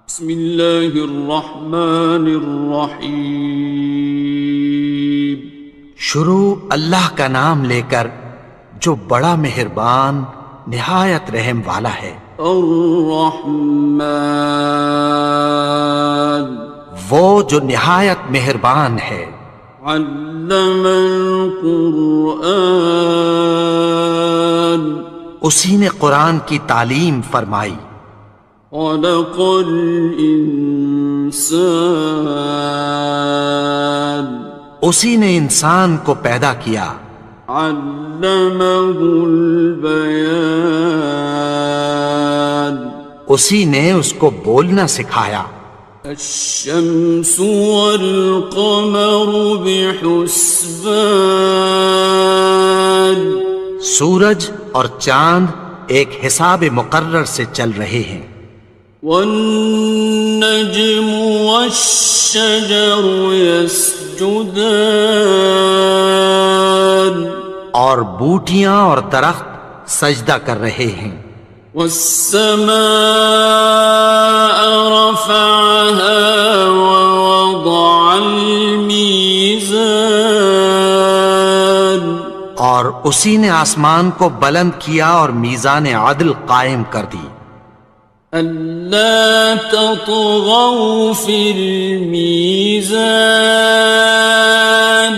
بسم اللہ الرحمن الرحیم۔ شروع اللہ کا نام لے کر جو بڑا مہربان نہایت رحم والا ہے۔ الرحمن، وہ جو نہایت مہربان ہے۔ علم القرآن، اسی نے قرآن کی تعلیم فرمائی۔ خلق الانسان، اسی نے انسان کو پیدا کیا۔ علمہ البیان، اسی نے اس کو بولنا سکھایا۔ الشمس والقمر بحسبان، سورج اور چاند ایک حساب مقرر سے چل رہے ہیں۔ والنجم والشجر يسجدان، اور بوٹیاں اور درخت سجدہ کر رہے ہیں۔ والسماء رفعها ووضع الميزان، اور اسی نے آسمان کو بلند کیا اور میزان عدل قائم کر دی۔ ألا تطغوا في الميزان،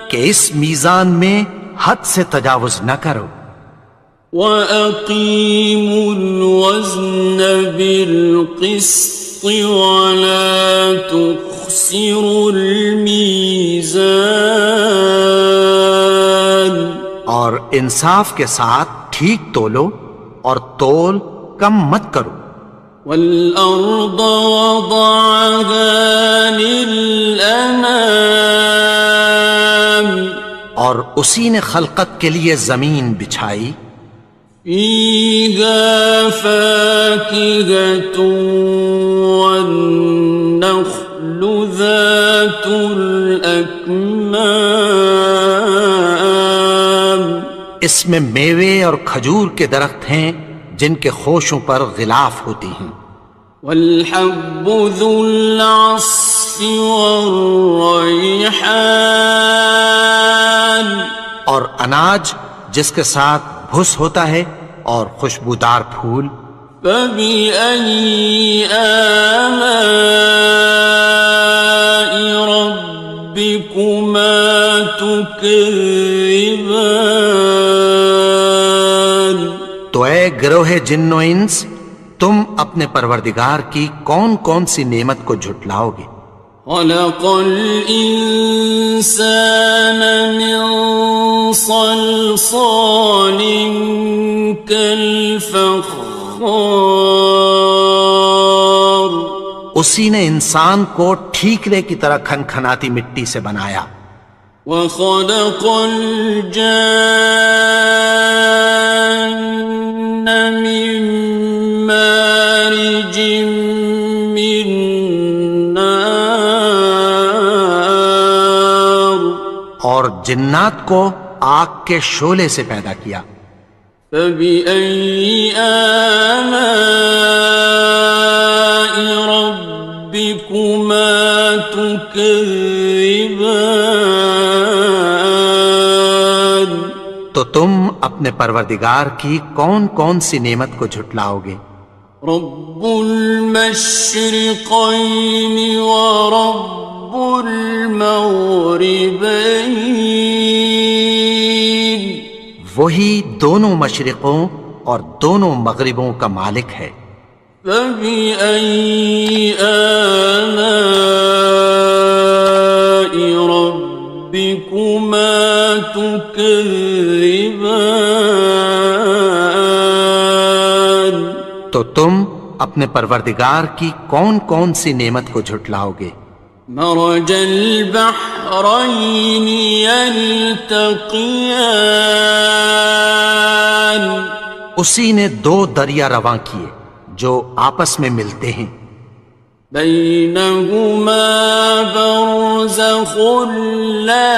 کہ اس میزان میں حد سے تجاوز نہ کرو۔ وَأَقِيمُوا الْوَزْنَ بِالْقِسْطِ وَلَا تُخْسِرُوا الْمِيزَانَ، اور انصاف کے ساتھ ٹھیک تولو اور تول کم مت کرو۔ وَالْأَرْضَ وَضَعَهَا لِلْأَنَامِ، اور اسی نے خلقت کے لیے زمین بچھائی۔ فِيهَا فَاكِهَةٌ وَالنَّخْلُ ذَاتُ الْأَكْمَامِ، اس میں میوے اور کھجور کے درخت ہیں جن کے خوشوں پر غلاف ہوتی ہیں۔ وَالْحَبُّ ذُو الْعَصْفِ وَالرَّيْحَانِ، اور اناج جس کے ساتھ بھس ہوتا ہے اور خوشبودار پھول۔ فَبِأَيِّ آلَاءِ رَبِّكُمَا تُكَذِّبَانِ، تو اے گروہ جن و انس، تم اپنے پروردگار کی کون کون سی نعمت کو جھٹلاؤ گے؟ خَلَقَ الْإِنسَانَ مِنْ صَلْصَالٍ كَالْفَخَّارِ، اسی نے انسان کو ٹھیکرے کی طرح کھنکھناتی مٹی سے بنایا۔ وَخَلَقَ الْجَانَّ مِن مَّارِجٍ مِّن نَّارٍ، اور جنات کو آگ کے شعلے سے پیدا کیا۔ فَبِأَيِّ آلَاءِ رَبِّكُمَا تُكَذِّبَانِ، تو تم اپنے پروردگار کی کون کون سی نعمت کو جھٹلاؤ گے؟ رب المشرقین ورب المغربین، وہی دونوں مشرقوں اور دونوں مغربوں کا مالک ہے۔ فَبِأَيِّ آلَاءِ رَبِّكُمَا تُكَذِّبَانِ، تو تم اپنے پروردگار کی کون کون سی نعمت کو جھٹلاؤ گے؟ مرج البحرین یلتقیان، اسی نے دو دریا رواں کیے جو آپس میں ملتے ہیں۔ بینہما برزخ لا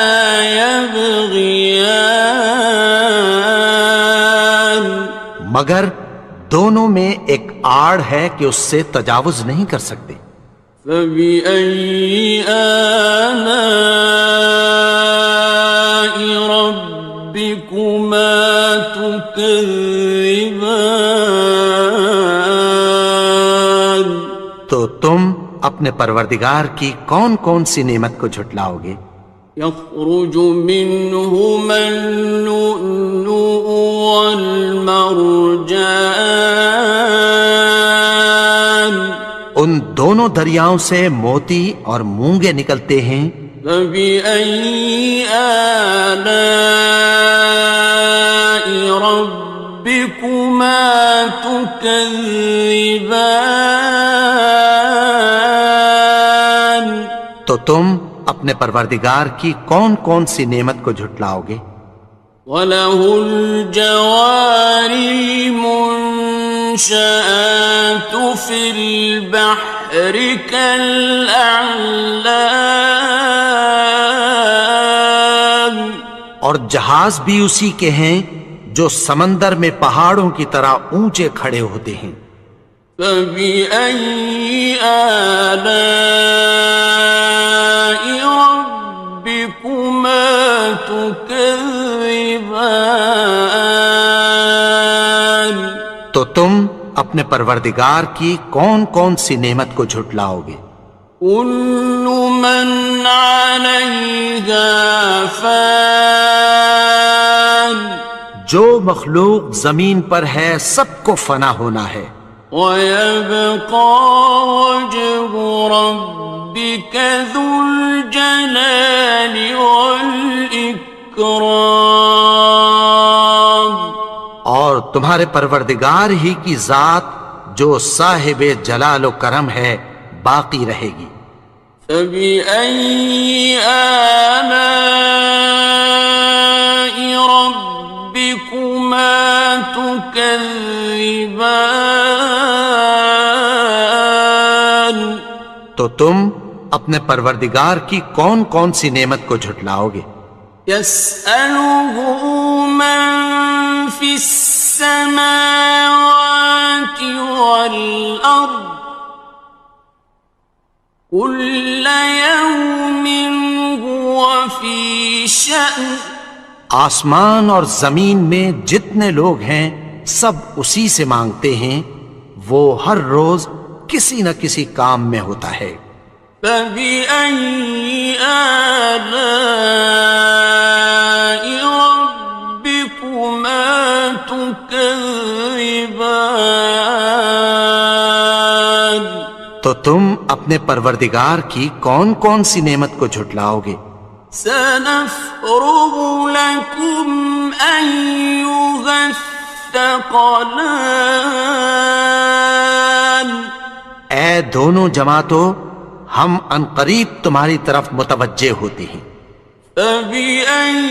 یبغیان، مگر دونوں میں ایک آڑ ہے کہ اس سے تجاوز نہیں کر سکتے۔ فَبِأَيِّ آلَاءِ رَبِّكُمَا تُكَذِّبَانِ؟ تو تم اپنے پروردگار کی کون کون سی نعمت کو جھٹلاؤ گے؟ يَخْرُجُ مِنْهُمَا اللُّؤْلُؤُ وَالْمَرْجَانُ، ان دونوں دریاؤں سے موتی اور مونگے نکلتے ہیں۔ فَبِأَيِّ آلَاءِ رَبِّكُمَا تُكَذِّبَانِ؟ تو تم اپنے پروردگار کی کون کون سی نعمت کو جھٹلاؤ گے؟ وَلَهُ الْجَوَارِ الْمُنشَآتُ فِي الْبَحْرِ كَالْأَعْلَامِ، اور جہاز بھی اسی کے ہیں جو سمندر میں پہاڑوں کی طرح اونچے کھڑے ہوتے ہیں۔ فَبِأَيِّ آلَاءِ رَبِّكُمَا تُكَذِّبَانِ؟ تو تم اپنے پروردگار کی کون کون سی نعمت کو جھٹلاؤ گے؟ كُلُّ مَنْ عَلَيْهَا فَانٍ، جو مخلوق زمین پر ہے سب کو فنا ہونا ہے۔ وَيَبْقَى وَجْهُ رَبِّكَ ذُو الْجَلَالِ وَالْإِكْرَامِ، اور تمہارے پروردگار ہی کی ذات جو صاحب جلال و کرم ہے باقی رہے گی۔ فَبِأَيِّ آلَاءِ رَبِّكُمَا تُكَذِّبَانِ؟ تو تم اپنے پروردگار کی کون کون سی نعمت کو جھٹلاؤ گے؟ يَسْأَلُهُ مَن فِي السَّمَاوَاتِ وَالْأَرْضِ كُلَّ يَوْمٍ هُوَ فِي شَأْنٍ، آسمان اور زمین میں جتنے لوگ ہیں سب اسی سے مانگتے ہیں، وہ ہر روز کسی نہ کسی کام میں ہوتا ہے۔ فَبِأَيِّ آلَاءِ رَبِّكُمَا تُكَذِّبَانِ؟ تو تم اپنے پروردگار کی کون کون سی نعمت کو جھٹلاؤ گے؟ سَنَفْرُغُ لَكُمْ أَيُّهَ الثَّقَلَانِ، اے دونوں جماعتوں ہم عنقریب تمہاری طرف متوجہ ہوتے ہیں۔ فَبِأَيِّ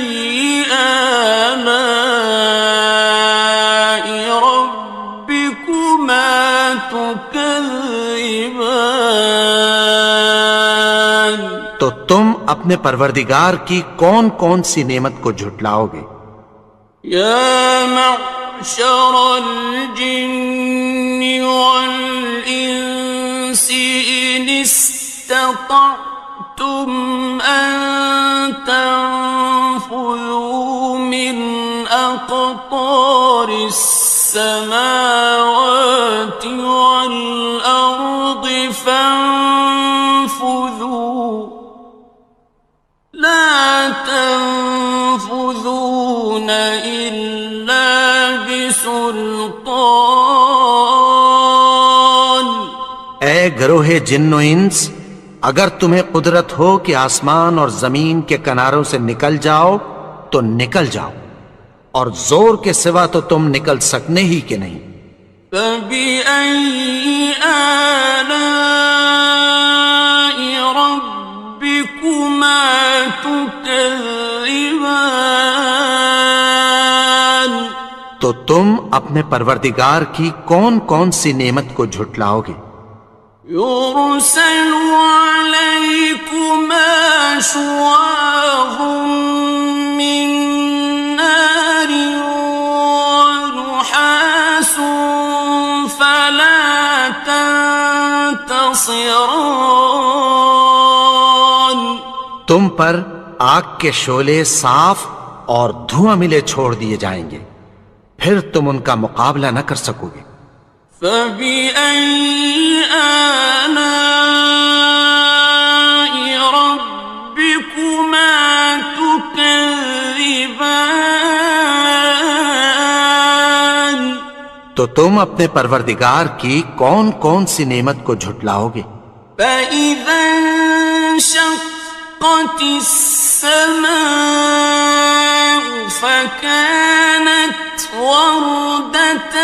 آلَاءِ رَبِّكُمَا تُكَذِّبَانِ؟ تو تم اپنے پروردگار کی کون کون سی نعمت کو جھٹلاؤ گے؟ يَا مَعْشَرَ الْجِنِّ وَالْإِنسِ إِنِ اسْتَطَعْتُمْ أَن تَنفُذُوا مِنْ أَقْطَارِ السَّمَاوَاتِ وَالْأَرْضِ فَانفُذُوا لَا تَنفُذُونَ إِلَّا بِسُلْطَانٍ۔ اے گروہ جن و انس، اگر تمہیں قدرت ہو کہ آسمان اور زمین کے کناروں سے نکل جاؤ تو نکل جاؤ، اور زور کے سوا تو تم نکل سکنے ہی کہ نہیں۔ فَبِأَيِّ آلَاءِ رَبِّكُمَا تُكَذِّبَانِ؟ تو تم اپنے پروردگار کی کون کون سی نعمت کو جھٹلاؤ گے؟ يُرْسَلُ عَلَيْكُمَا شُوَاظٌ مِّن نَّارٍ وَنُحَاسٌ ينتصران. تم پر آگ کے شعلے صاف اور دھواں ملے چھوڑ دیے جائیں گے، پھر تم ان کا مقابلہ نہ کر سکو گے۔ فبأي آلاء ربكما تكذبان. تو تم اپنے پروردگار کی کون کون سی نعمت کو جھٹلاؤ گے؟ فإذا انشقت السماء فكانت وردة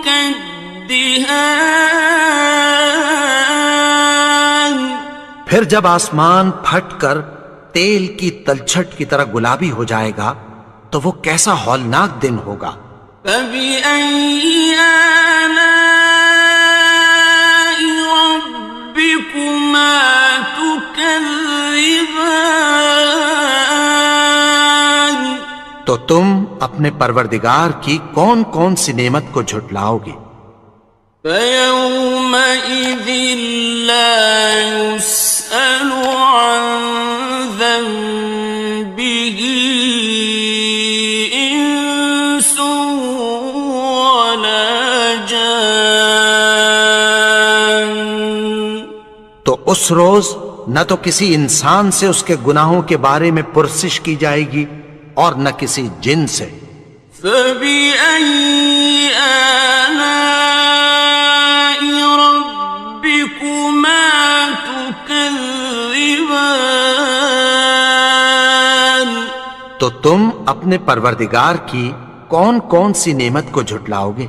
كالدهان. پھر جب آسمان پھٹ کر تیل کی تلچھٹ کی طرح گلابی ہو جائے گا تو وہ کیسا ہولناک دن ہوگا۔ فبأي آلاء ربكما تكذبان. تو تم اپنے پروردگار کی کون کون سی نعمت کو جھٹلاؤ گے؟ فيومئذ لا يسأل عن ذنبه إنس ولا جان. تو اس روز نہ تو کسی انسان سے اس کے گناہوں کے بارے میں پرسش کی جائے گی اور نہ کسی جن سے۔ فبأي آلاء ربكما تكذبان. تو تم اپنے پروردگار کی کون کون سی نعمت کو جھٹلاؤ گے؟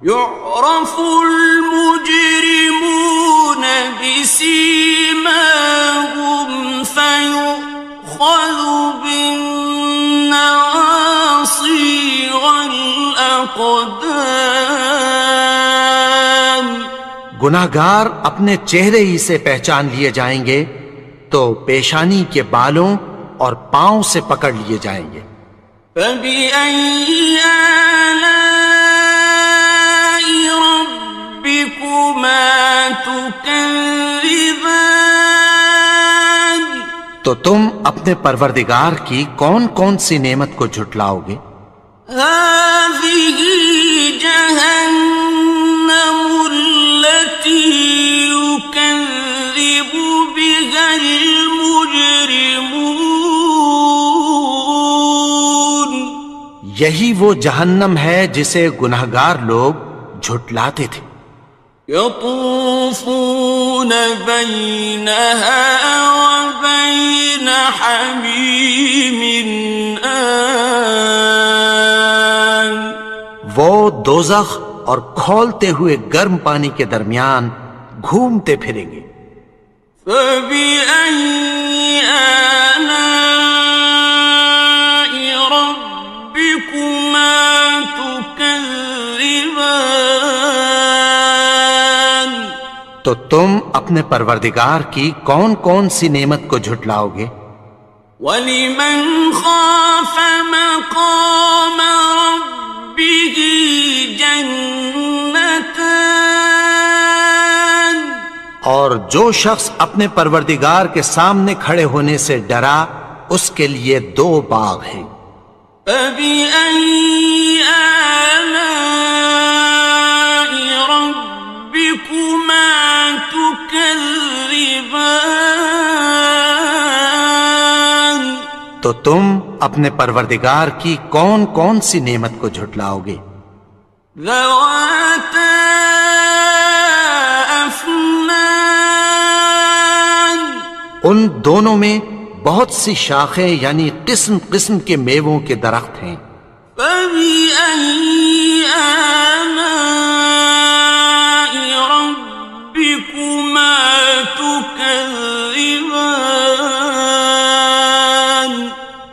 يعرف المجرمون بسيماهم فيؤخذ بالنواصي والأقدام. گناہگار اپنے چہرے ہی سے پہچان لیے جائیں گے تو پیشانی کے بالوں اور پاؤں سے پکڑ لیے جائیں گے۔ فبأي آلاء ربكما تكذبان. تو تم اپنے پروردگار کی کون کون سی نعمت کو جھٹلاؤ گے؟ هذه جهنم التي يكذب بها المجرمون. یہی وہ جہنم ہے جسے گناہگار لوگ جھٹلاتے تھے۔ يطوفون بينها وبين حميم آن. وہ دوزخ اور کھولتے ہوئے گرم پانی کے درمیان گھومتے پھریں گے۔ فبأي آلاء ربكما تكذبان. تو تم اپنے پروردگار کی کون کون سی نعمت کو جھٹلاؤ گے؟ وَلِمَنْ خَافَ مَقَامَ رَبِّهِ جَنَّتَانِ. اور جو شخص اپنے پروردگار کے سامنے کھڑے ہونے سے ڈرا اس کے لیے دو باغ ہیں۔ فَبِأَيِّ آلَاءِ رَبِّكُمَا تُكَذِّبَانِ. تو تم اپنے پروردگار کی کون کون سی نعمت کو جھٹلاؤ گے؟ ذَوَاتَا أَفْنَانٍ. ان دونوں میں بہت سی شاخیں یعنی قسم قسم کے میووں کے درخت ہیں۔ فَبِأَيِّ آلَاءِ رَبِّكُمَا تُكَذِّبَانِ.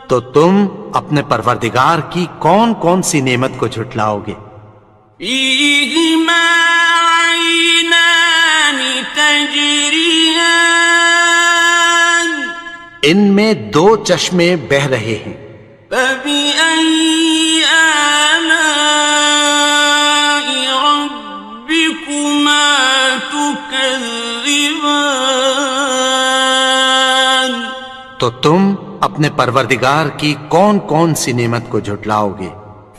تو تم اپنے پروردگار کی کون کون سی نعمت کو جھٹلاؤ گے؟ فِيهِمَا عَيْنَانِ تَجْرِيَانِ. ان میں دو چشمے بہہ رہے ہیں۔ فَبِأَيِّ آلَاءِ رَبِّكُمَا تُكَذِّبَانِ. تكذبان تو تم اپنے پروردگار کی کون کون سی نعمت کو جھٹلاؤ گے؟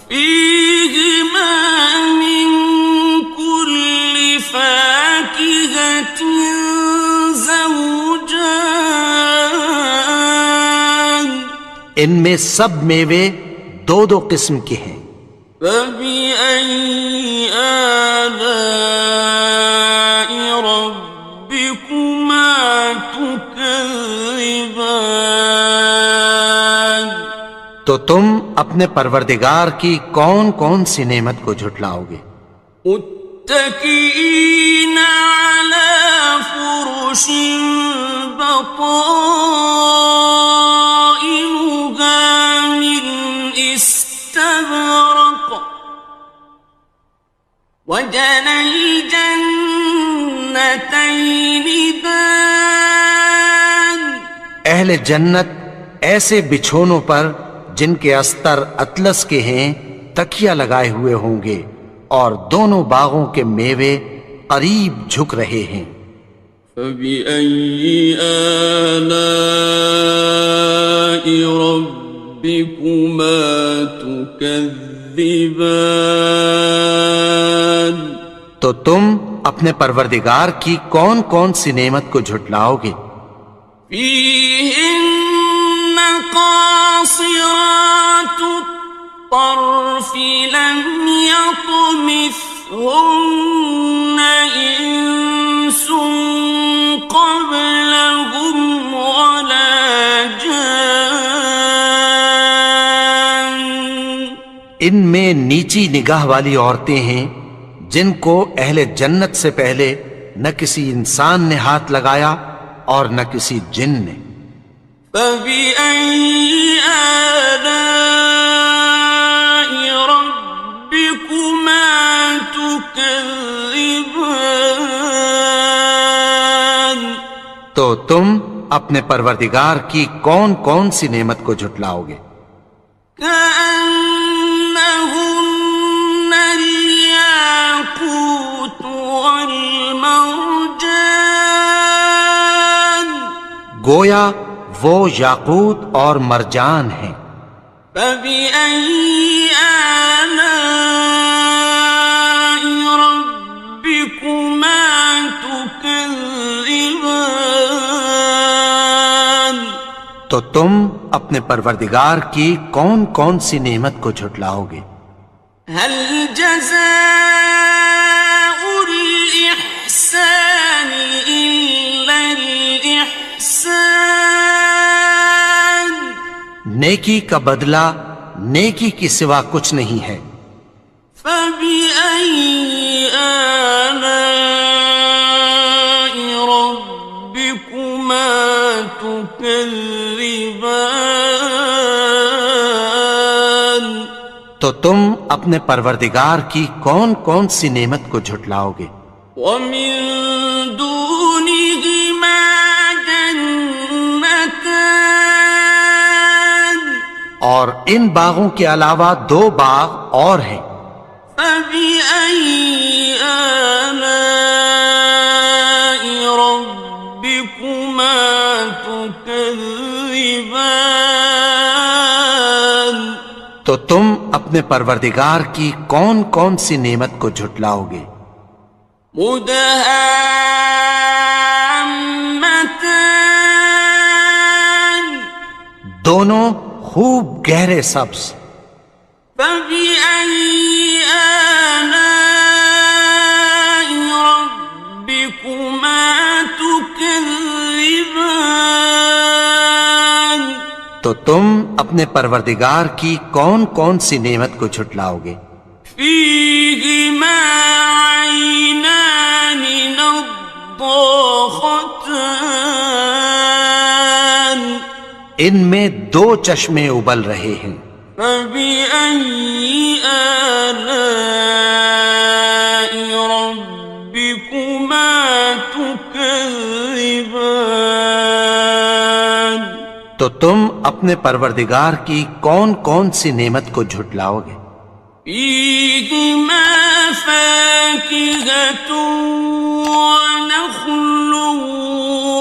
فيهما من كل فاكهة زوجان ان میں سب میوے دو دو قسم کے ہیں۔ فبأي آلاء ربكما تكذبان تو تم اپنے پروردگار کی کون کون سی نعمت کو جھٹلاؤ گے؟ متكئين على فرش بطائنها من استبرق وجنى الجنتين دان اہل جنت ایسے بچھونوں پر جن کے استر اطلس کے ہیں تکیہ لگائے ہوئے ہوں گے، اور دونوں باغوں کے میوے قریب جھک رہے ہیں۔ فبأي آلاء ربكما تكذبان تو تم اپنے پروردگار کی کون کون سی نعمت کو جھٹلاؤ گے؟ فيهن قاصرات الطرف لم يطمثهن إنس قبلهم ولا جان ان میں نیچی نگاہ والی عورتیں ہیں جن کو اہل جنت سے پہلے نہ کسی انسان نے ہاتھ لگایا اور نہ کسی جن نے۔ فبأي آلاء ربكما تكذبان تو تم اپنے پروردگار کی کون کون سی نعمت کو جھٹلاؤ گے؟ كأنهن الياقوت والمرجان گویا وہ یاقوت اور مرجان ہیں۔ فبأي آلاء ربكما تكذبان تو تم اپنے پروردگار کی کون کون سی نعمت کو جھٹلاؤ گے؟ هل جزاء الإحسان إلا الإحسان نیکی کا بدلہ نیکی کی سوا کچھ نہیں ہے۔ فبأي آلاء ربكما تكذبان تو تم اپنے پروردگار کی کون کون سی نعمت کو جھٹلاؤ گے؟ ومن دونهما جنتان اور ان باغوں کے علاوہ دو باغ اور ہیں۔ فبأي آلاء ربكما تكذبان تو تم اپنے پروردگار کی کون کون سی نعمت کو جھٹلاؤ گے؟ مدهامتان دونوں خوب گہرے سبز۔ فبأي آلاء ربكما تكذبان تو تم اپنے پروردگار کی کون کون سی نعمت کو جھٹلاؤ گے؟ فيهما عينان نضاختان ان میں دو چشمے ابل رہے ہیں۔ فبأي آلاء ربكما تكذبان تو تم اپنے پروردگار کی کون کون سی نعمت کو جھٹلاؤ گے؟ فيهما فاكهة ونخل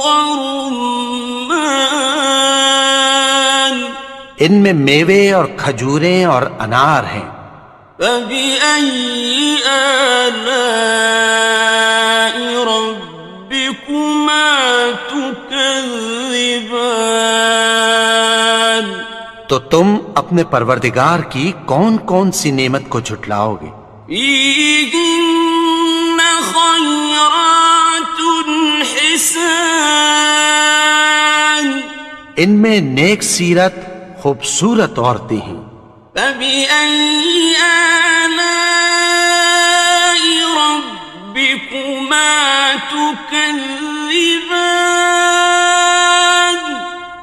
ورمان ان میں میوے اور کھجوریں اور انار ہیں. فبأي آلاء ربكما تكذبان تو تم اپنے پروردگار کی کون کون سی نعمت کو جھٹلاؤ گے؟ فيهن خيرات حسان ان میں نیک سیرت خوبصورت عورتیں ہیں. فبأي آلاء ربكما تكذبان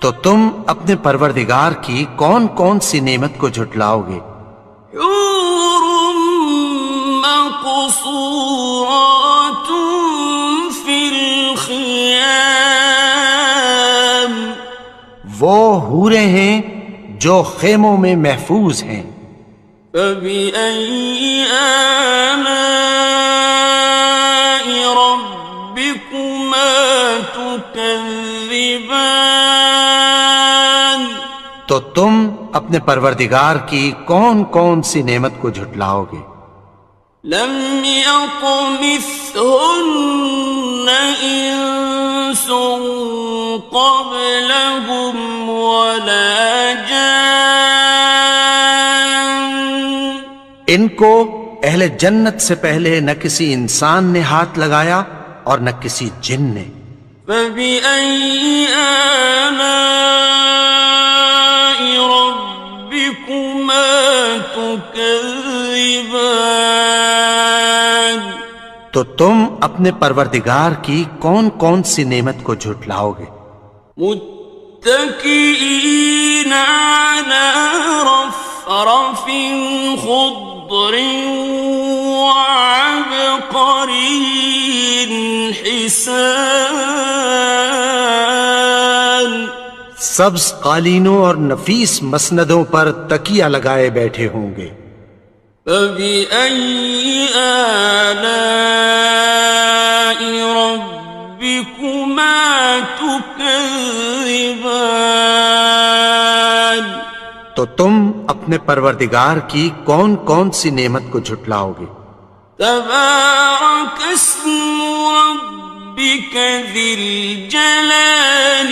تو تم اپنے پروردگار کی کون کون سی نعمت کو جھٹلاؤ گے؟ حور مقصورات في الخيام وہ حوریں ہیں جو خیموں میں محفوظ ہیں. فبأي آلاء ربكما تكذبان تو تم اپنے پروردگار کی کون کون سی نعمت کو جھٹلاؤ گے؟ لم يطمثهن إنس قبلهم ولا جان ان کو اہل جنت سے پہلے نہ کسی انسان نے ہاتھ لگایا اور نہ کسی جن نے. فبأي آلاء ربكما تكذبان تو تم اپنے پروردگار کی کون کون سی نعمت کو جھٹلاؤ گے؟ متكئين على رفرف خضر وعبقري حسان سبز قالینوں اور نفیس مسندوں پر تکیہ لگائے بیٹھے ہوں گے. فبأي آلاء ربكما تكذبان تو تم اپنے پروردگار کی کون کون سی نعمت کو جھٹلاؤ گے؟ تبارك اسم ربك ذي الجلال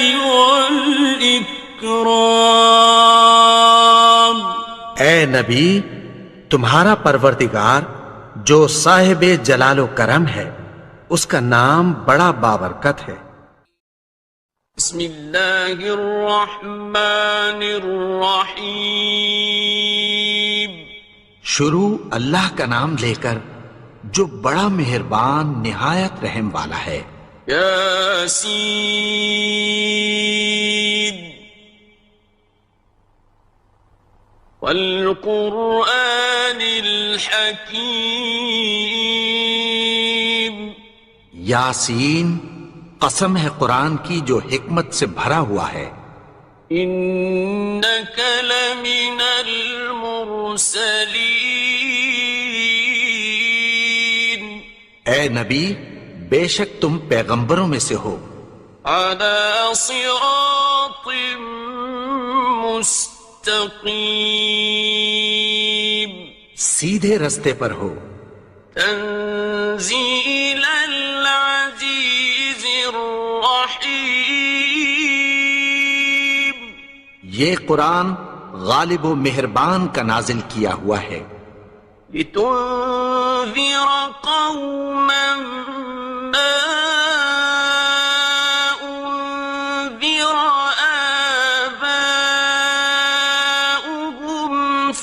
والإكرام اے نبی، تمہارا پروردگار جو صاحب جلال و کرم ہے، اس کا نام بڑا بابرکت ہے. بسم اللہ الرحمن الرحیم شروع اللہ کا نام لے کر جو بڑا مہربان نہایت رحم والا ہے. یاسین والقرآن الحکیم یاسین، قسم ہے قرآن کی جو حکمت سے بھرا ہوا ہے. انک لمن المرسلین اے نبی، بے شک تم پیغمبروں میں سے ہو. علی صراط مستقیم سیدھے رستے پر ہو. تنزیل العزیز الرحیم یہ قرآن غالب و مہربان کا نازل کیا ہوا ہے. لتنذر قوما ما انذر آباؤهم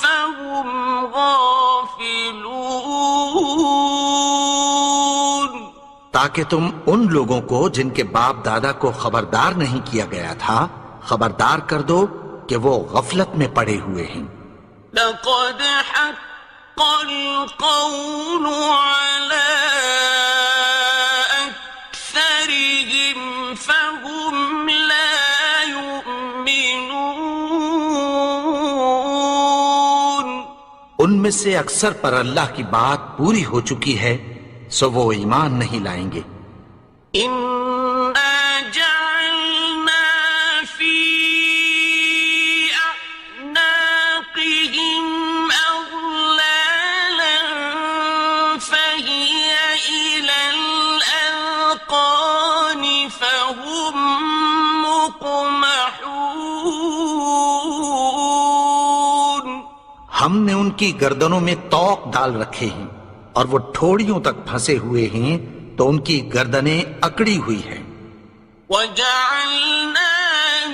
فهم غافلون تاکہ تم ان لوگوں کو جن کے باپ دادا کو خبردار نہیں کیا گیا تھا خبردار کر دو کہ وہ غفلت میں پڑے ہوئے ہیں. لقد حق القول على أكثرهم فهم لا يؤمنون ان میں سے اکثر پر اللہ کی بات پوری ہو چکی ہے سو وہ ایمان نہیں لائیں گے. إنا جعلنا في أعناقهم أغلالا فهي إلى الأذقان فهم مقمحون. ہم نے ان کی گردنوں میں طوق ڈال رکھے ہیں اور وہ ٹھوڑیوں تک پھنسے ہوئے ہیں تو ان کی گردنیں اکڑی ہوئی ہیں. وَجَعَلْنَا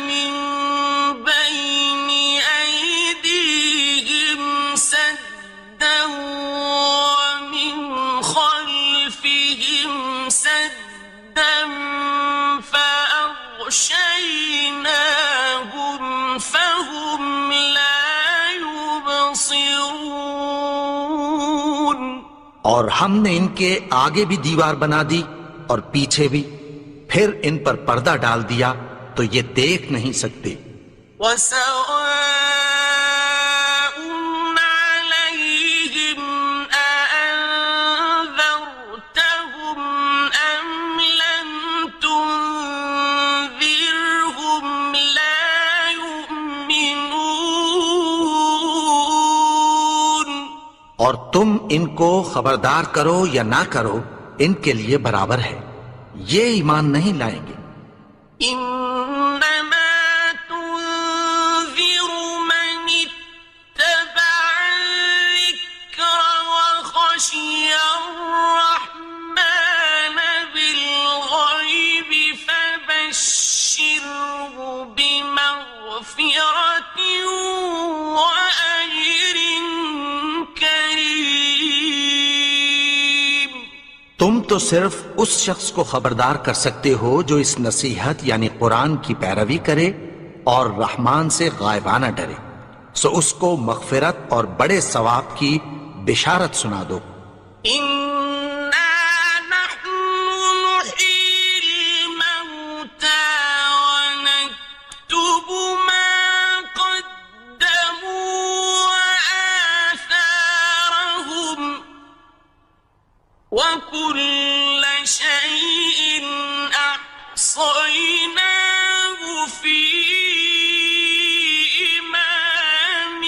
مِن بَيْنِ أَيْدِيهِمْ سَدًّا وَمِنْ خَلْفِهِمْ سَدًّا فَأَغْشَيْنَاهُمْ فَهُمْ لَا يُبْصِرُونَ. اور ہم نے ان کے آگے بھی دیوار بنا دی اور پیچھے بھی، پھر ان پر پردہ ڈال دیا تو یہ دیکھ نہیں سکتے. وَسَوَاءٌ عَلَيْهِمْ أَأَنذَرْتَهُمْ أَمْ لَمْ تُنذِرْهُمْ لَا يُؤْمِنُونَ. اور تم ان کو خبردار کرو یا نہ کرو ان کے لیے برابر ہے، یہ ایمان نہیں لائیں گے. إنما تنذر من اتبع الذكر وخشي الرحمن بالغيب فبشره بمغفرة وأجر كريم. تم تو صرف اس شخص کو خبردار کر سکتے ہو جو اس نصیحت یعنی قرآن کی پیروی کرے اور رحمان سے غائبانہ ڈرے، سو اس کو مغفرت اور بڑے ثواب کی بشارت سنا دو. إنا نحن نحيي الموتى ونكتب ما قدموا وآثارهم وكل شيء أحصيناه في إمام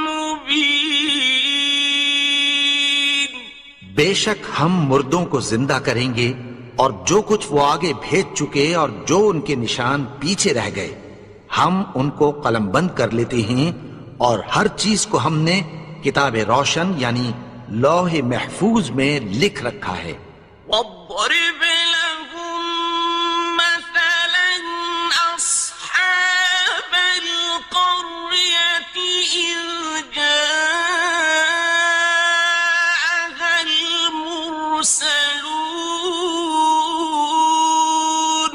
مبين. بے شک ہم مردوں کو زندہ کریں گے اور جو کچھ وہ آگے بھیج چکے اور جو ان کے نشان پیچھے رہ گئے ہم ان کو قلم بند کر لیتے ہیں، اور ہر چیز کو ہم نے کتاب روشن یعنی لوح محفوظ میں لکھ رکھا ہے. واضرب لهم مثلا أصحاب القرية إذ جاءها المرسلون.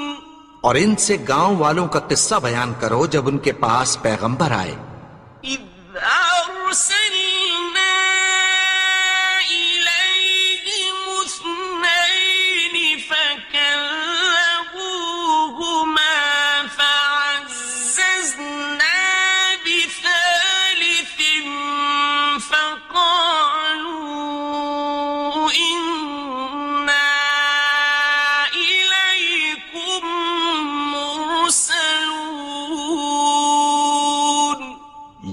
اور ان سے گاؤں والوں کا قصہ بیان کرو جب ان کے پاس پیغمبر آئے. إذ أرسلنا إليهم اثنين فكذبوهما فعززنا بثالث فقالوا إنا إليكم مرسلون.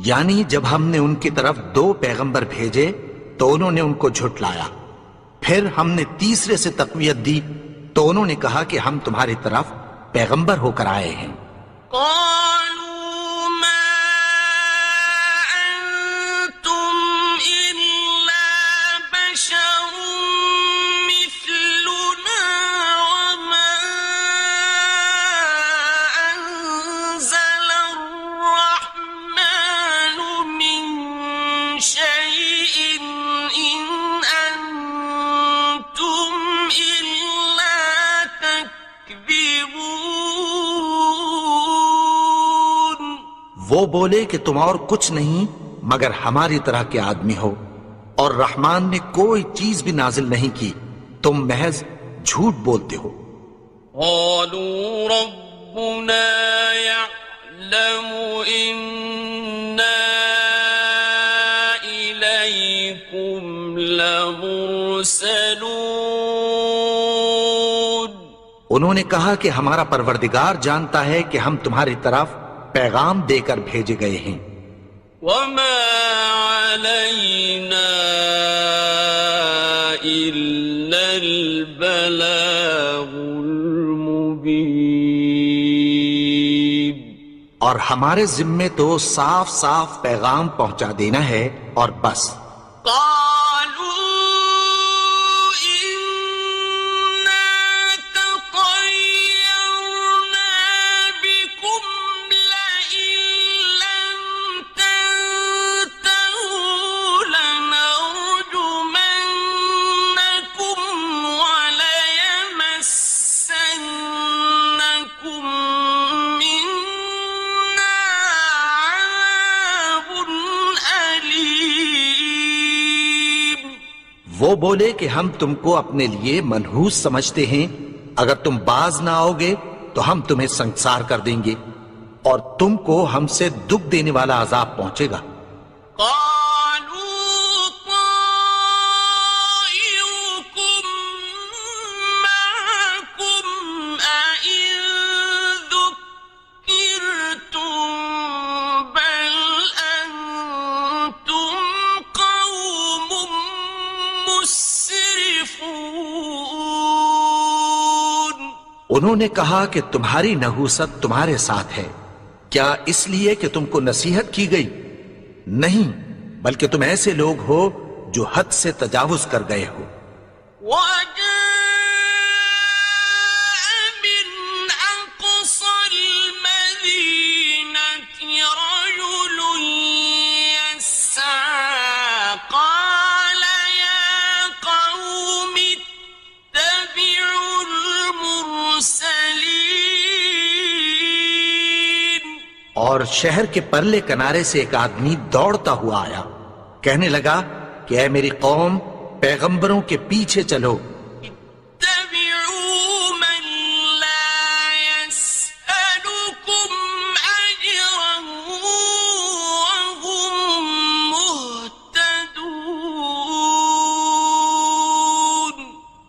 یعنی جب ہم نے ان کی طرف 2 پیغمبر بھیجے تو انہوں نے ان کو جھٹلایا، پھر ہم نے تیسرے سے تقویت دی تو انہوں نے کہا کہ ہم تمہاری طرف پیغمبر ہو کر آئے ہیں. قالوا ما أنتم إلا بشر مثلنا وما أنزل الرحمن من شيء إن أنتم إلا تكذبون. وہ بولے کہ تم اور کچھ نہیں مگر ہماری طرح کے آدمی ہو، اور رحمان نے کوئی چیز بھی نازل نہیں کی، تم محض جھوٹ بولتے ہو. قالوا ربنا يعلم إنا إليكم مُرْسَلُونَ انہوں نے کہا کہ ہمارا پروردگار جانتا ہے کہ ہم تمہاری طرف پیغام دے کر بھیجے گئے ہیں. وَمَا عَلَيْنَا إِلَّا الْبَلَاغُ الْمُبِينُ اور ہمارے ذمے تو صاف صاف پیغام پہنچا دینا ہے اور بس. وہ بولے کہ ہم تم کو اپنے لیے منحوس سمجھتے ہیں، اگر تم باز نہ آؤ گے تو ہم تمہیں سنسار کر دیں گے اور تم کو ہم سے دکھ دینے والا عذاب پہنچے گا. انہوں نے کہا کہ تمہاری نحوست تمہارے ساتھ ہے، کیا اس لیے کہ تم کو نصیحت کی گئی؟ نہیں، بلکہ تم ایسے لوگ ہو جو حد سے تجاوز کر گئے ہو. اور شہر کے پرلے کنارے سے ایک آدمی دوڑتا ہوا آیا، کہنے لگا کہ اے میری قوم، پیغمبروں کے پیچھے چلو.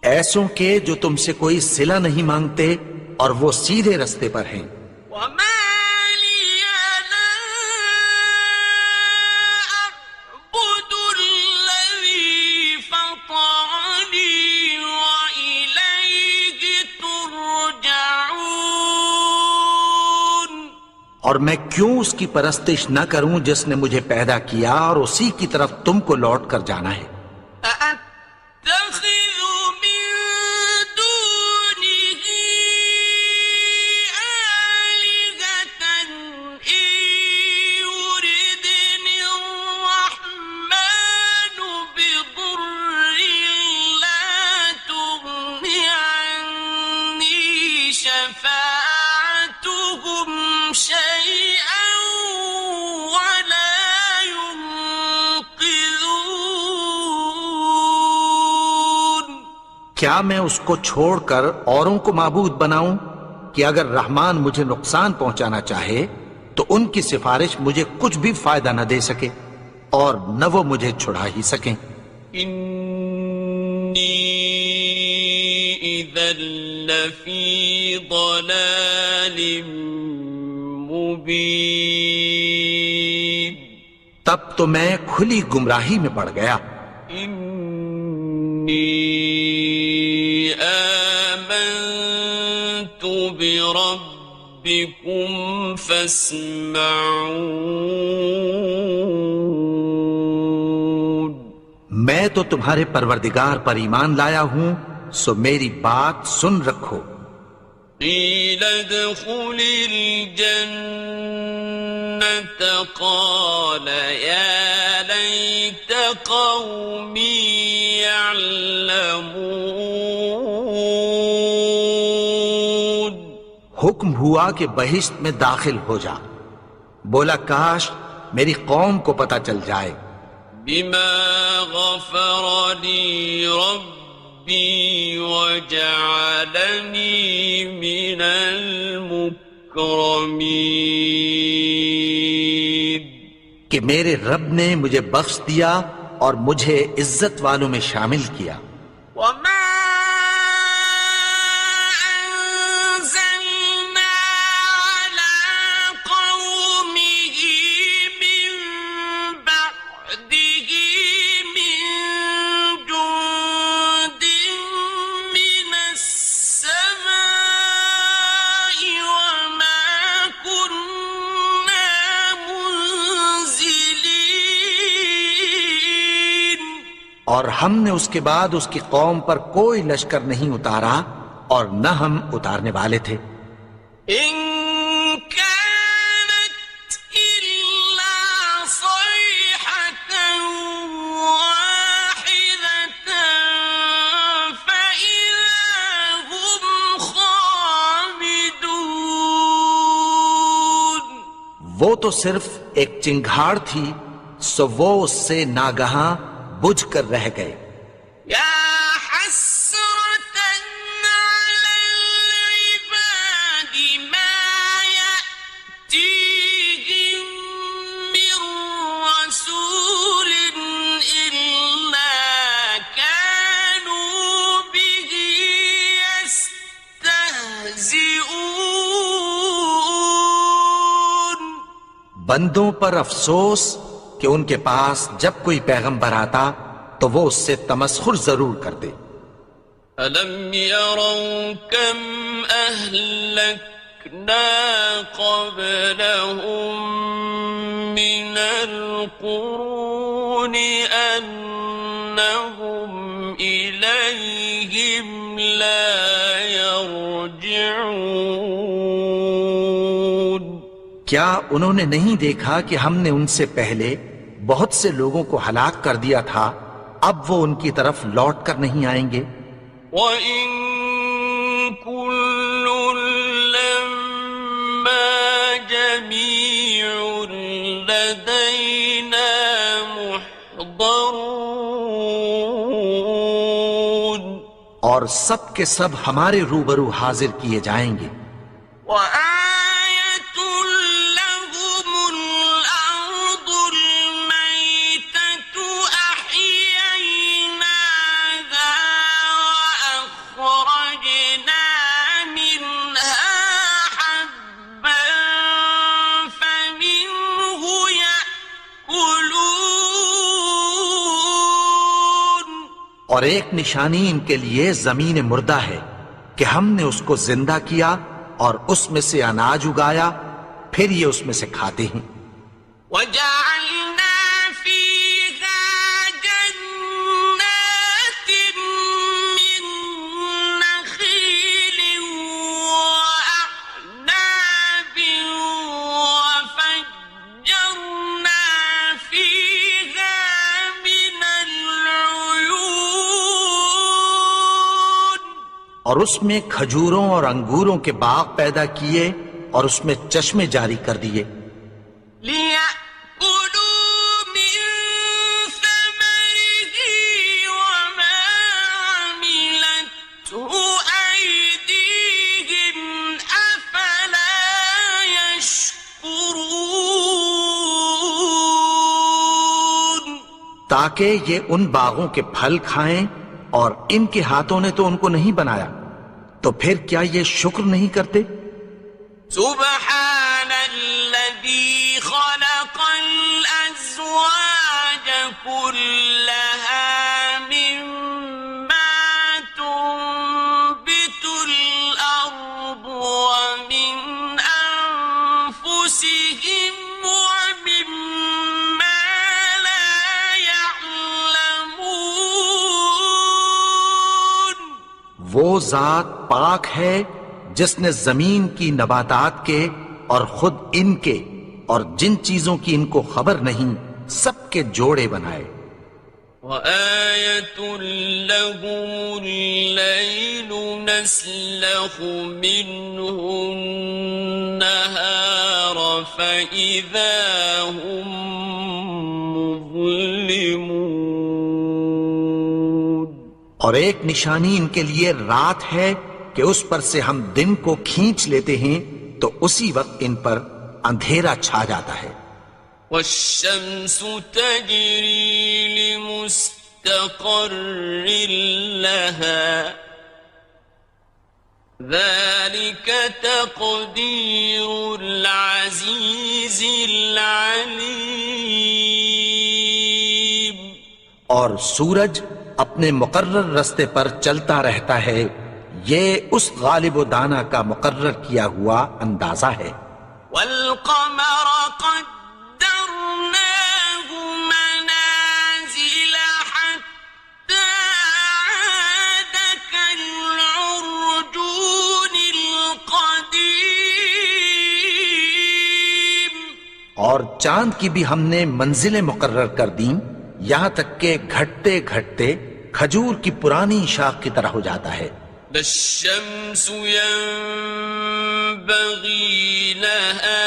ایسوں کے جو تم سے کوئی صلہ نہیں مانگتے اور وہ سیدھے رستے پر ہیں. اور میں کیوں اس کی پرستش نہ کروں جس نے مجھے پیدا کیا اور اسی کی طرف تم کو لوٹ کر جانا ہے. کیا میں اس کو چھوڑ کر اوروں کو معبود بناؤں کہ اگر رحمان مجھے نقصان پہنچانا چاہے تو ان کی سفارش مجھے کچھ بھی فائدہ نہ دے سکے اور نہ وہ مجھے چھڑا ہی سکیں. انی اذا لفی ضلال مبین، تب تو میں کھلی گمراہی میں پڑ گیا. آمنت بربکم فاسمعون، میں تو تمہارے پروردگار پر ایمان لایا ہوں، سو میری بات سن رکھو. قیل ادخل الجنة قال یا لیت قومی یعلمون، حکم ہوا کہ بہشت میں داخل ہو جا. بولا کاش میری قوم کو پتہ چل جائے. بما غفر لی ربی وجعلنی من المکرمین، کہ میرے رب نے مجھے بخش دیا اور مجھے عزت والوں میں شامل کیا. اور ہم نے اس کے بعد اس کی قوم پر کوئی لشکر نہیں اتارا اور نہ ہم اتارنے والے تھے. إن كانت إلا صيحة واحدة فإذا هم خامدون. وہ تو صرف ایک چنگھاڑ تھی، سو وہ اس سے ناگہاں بجھ کر رہ گئے. يا حسرة على العباد ما يأتيهم من رسول إلا كانوا به يستهزئون. بندوں پر افسوس کہ ان کے پاس جب کوئی پیغمبر آتا تو وہ اس سے تمسخر ضرور کرتے. أَلَمْ يَرَوْا كَمْ أَهْلَكْنَا قَبْلَهُمْ مِنَ الْقُرُونِ أَنَّهُمْ إِلَيْهِمْ لَا يَرْجِعُونَ. کیا انہوں نے نہیں دیکھا کہ ہم نے ان سے پہلے بہت سے لوگوں کو ہلاک کر دیا تھا، اب وہ ان کی طرف لوٹ کر نہیں آئیں گے. وَإِن كُلٌّ لَّمَّا جَمِيعٌ لَّدَيْنَا مُحْضَرُونَ. اور سب کے سب ہمارے روبرو حاضر کیے جائیں گے. وَآيَةٌ لَّهُمُ الْأَرْضُ الْمَيْتَةُ أَحْيَيْنَاهَا وَأَخْرَجْنَا مِنْهَا حَبًّا فَمِنْهُ يَأْكُلُونَ. اور ایک نشانی ان کے لیے زمین مردہ ہے کہ ہم نے اس کو زندہ کیا اور اس میں سے اناج اگایا، پھر یہ اس میں سے کھاتے ہیں. وَجَعَلْنَا فِيهَا جَنَّاتٍ مِّن نَّخِيلٍ وَأَعْنَابٍ وَفَجَّرْنَا فِيهَا مِنَ الْعُيُونِ. اور اس میں کھجوروں اور انگوروں کے باغ پیدا کیے اور اس میں چشمے جاری کر دیے. لِيَأْكُلُوا مِن ثَمَرِهِ وَمَا عَمِلَتْهُ أَيْدِيهِمْ أَفَلَا يَشْكُرُونَ. تاکہ یہ ان باغوں کے پھل کھائیں اور ان کے ہاتھوں نے تو ان کو نہیں بنایا، تو پھر کیا یہ شکر نہیں کرتے؟ سبحان الذي خلق الأزواج كلها مما تنبت الأرض ومن أنفسهم ومما لا يعلمون. وہ ذات پاک ہے جس نے زمین کی نباتات کے اور خود ان کے اور جن چیزوں کی ان کو خبر نہیں سب کے جوڑے بنائے. وَآيَةٌ لَّهُمُ اللَّيْلُ نَسْلَخُ مِنْهُ النَّهَارَ فَإِذَا هُم مُظْلِمُونَ. اور ایک نشانی ان کے لیے رات ہے کہ اس پر سے ہم دن کو کھینچ لیتے ہیں تو اسی وقت ان پر اندھیرا چھا جاتا ہے. وَالشَّمْسُ تَجْرِي لِمُسْتَقَرٍّ لَّهَا ذَلِكَ تَقْدِيرُ الْعَزِيزِ الْعَلِيمِ. اور سورج اپنے مقرر رستے پر چلتا رہتا ہے، یہ اس غالب و دانا کا مقرر کیا ہوا اندازہ ہے. وَالْقَمَرَ قَدَّرْنَاهُ مَنَازِلَ حَتَّى اور چاند کی بھی ہم نے منزلیں مقرر کر دیں یہاں تک کہ گھٹتے گھٹتے کھجور کی پرانی شاخ کی طرح ہو جاتا ہے. لا الشمس ينبغي لها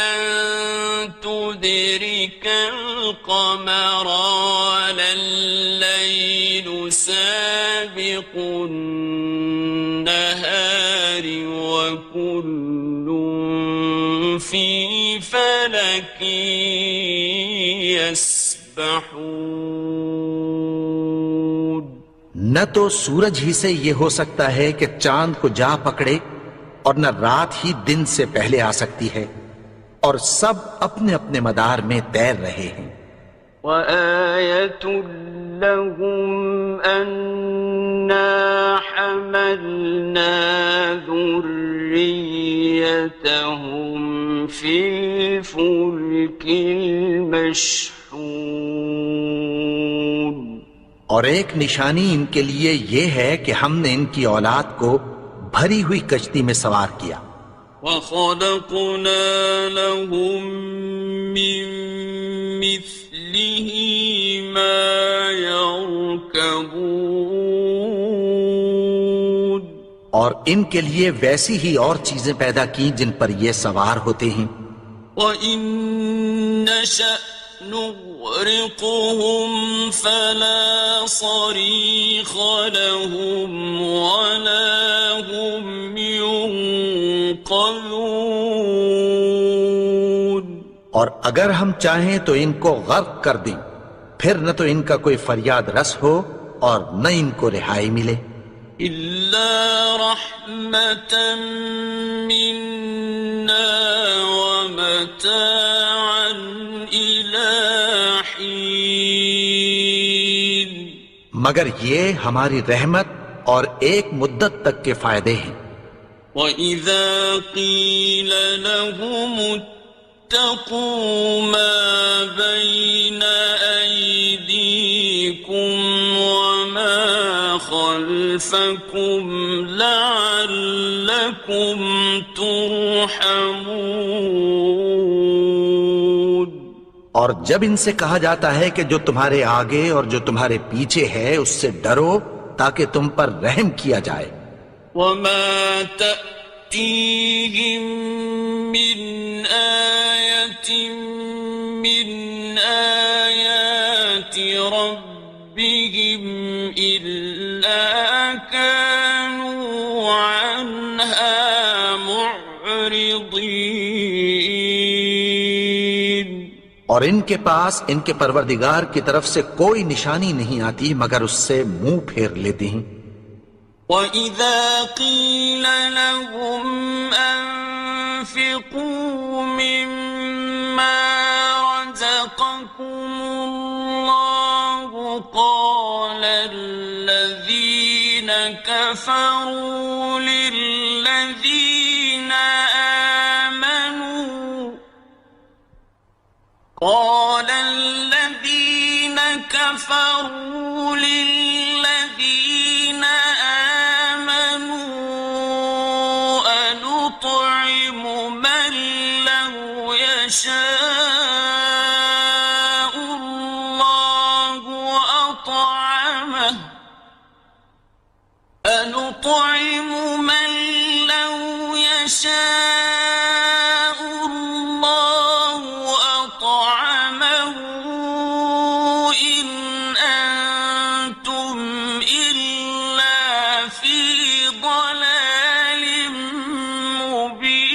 أن تدرك القمر ولا الليل سابق النهار وكل في فلك يسبحون. نہ تو سورج ہی سے یہ ہو سکتا ہے کہ چاند کو جا پکڑے اور نہ رات ہی دن سے پہلے آ سکتی ہے، اور سب اپنے اپنے مدار میں تیر رہے ہیں. وَآيَةٌ لَهُمْ أَنَّا حَمَلْنَا ذُرِّيَّتَهُمْ فِي الْفُلْكِ الْمَشْحُونِ. اور ایک نشانی ان کے لیے یہ ہے کہ ہم نے ان کی اولاد کو بھری ہوئی کشتی میں سوار کیا. وَخَلَقْنَا لَهُم مِّن مِّثْلِهِ مَا يَرْكَبُونَ. اور ان کے لیے ویسی ہی اور چیزیں پیدا کی جن پر یہ سوار ہوتے ہیں. وَإِن نَّشَأْ نُغْرِقْهُمْ فَلَا صَرِيخَ لَهُمْ وَلَا هُمْ يُنقَذُونَ. اور اگر ہم چاہیں تو ان کو غرق کر دیں، پھر نہ تو ان کا کوئی فریاد رس ہو اور نہ ان کو رہائی ملے. إِلَّا رَحْمَةً مِّنَّا وَمَتَاعًا إِلَىٰ حِينٍ. مگر یہ ہماری رحمت اور ایک مدت تک کے فائدے ہیں. وَإِذَا قِيلَ لَهُمُ اتَّقُوا مَا بَيْنَ أَيْدِيكُمْ وَمَا خَلْفَكُمْ لَعَلَّكُمْ تُرْحَمُونَ. اور جب ان سے کہا جاتا ہے کہ جو تمہارے آگے اور جو تمہارے پیچھے ہے اس سے ڈرو تاکہ تم پر رحم کیا جائے. وَمَا تَأْتِيهِم مِّنْ آيَةٍ مِّنْ آيَاتِ رَبِّهِمْ إِلَّا كَانُوا عَنْهَا مُعْرِضِينَ. اور ان کے پاس ان کے پروردگار کی طرف سے کوئی نشانی نہیں آتی مگر اس سے منہ پھیر لیتے ہیں. وَإِذَا قِيلَ لَهُمْ أَنفِقُوا مِمَّا رَزَقَكُمُ اللَّهُ قَالَ الَّذِينَ كَفَرُوا لِلَّذِينَ آمَنُوا أَنُطْعِمُ مَن لَّوْ يَشَاءُ اللَّهُ أَطْعَمَهُ أَنُطْعِمُ مَن لَّوْ يَشَاءُ اللَّهُ أَطْعَمَهُ إِنْ أَنتُمْ إِلَّا فِي ضَلَالٍ مُّبِينٍ.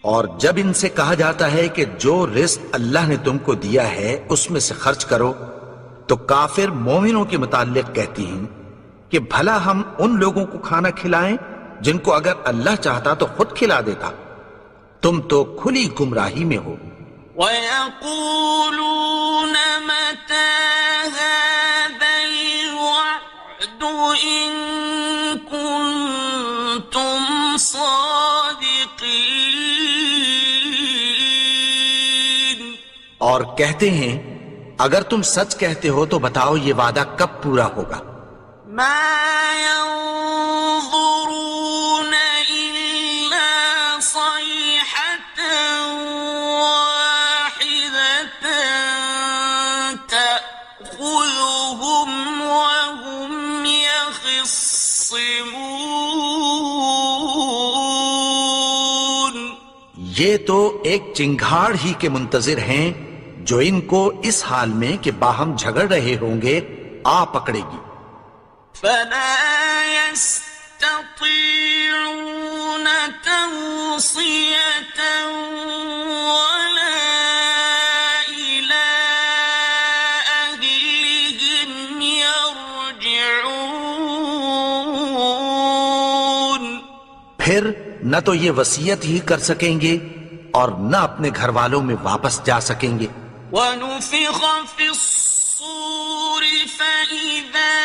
اور جب ان سے کہا جاتا ہے کہ جو رزق اللہ نے تم کو دیا ہے اس میں سے خرچ کرو تو کافر مومنوں کے متعلق کہتی ہیں کہ بھلا ہم ان لوگوں کو کھانا کھلائیں جن کو اگر اللہ چاہتا تو خود کھلا دیتا. تم تو کھلی گمراہی میں ہو. وَيَقُولُونَ مَتَىٰ هَٰذَا الْوَعْدُ إِن كُنتُمْ صَادِقِينَ. اور کہتے ہیں اگر تم سچ کہتے ہو تو بتاؤ یہ وعدہ کب پورا ہوگا. مَا يَنظُرُونَ إِلَّا يخصمون یہ تو ایک چنگھاڑ ہی کے منتظر ہیں جو ان کو اس حال میں کہ باہم جھگڑ رہے ہوں گے آ پکڑے گی. فلا يستطيعون توصية ولا إلى أهلهم يرجعون. پھر نہ تو یہ وصیت ہی کر سکیں گے اور نہ اپنے گھر والوں میں واپس جا سکیں گے. ونفخ في الصور فإذا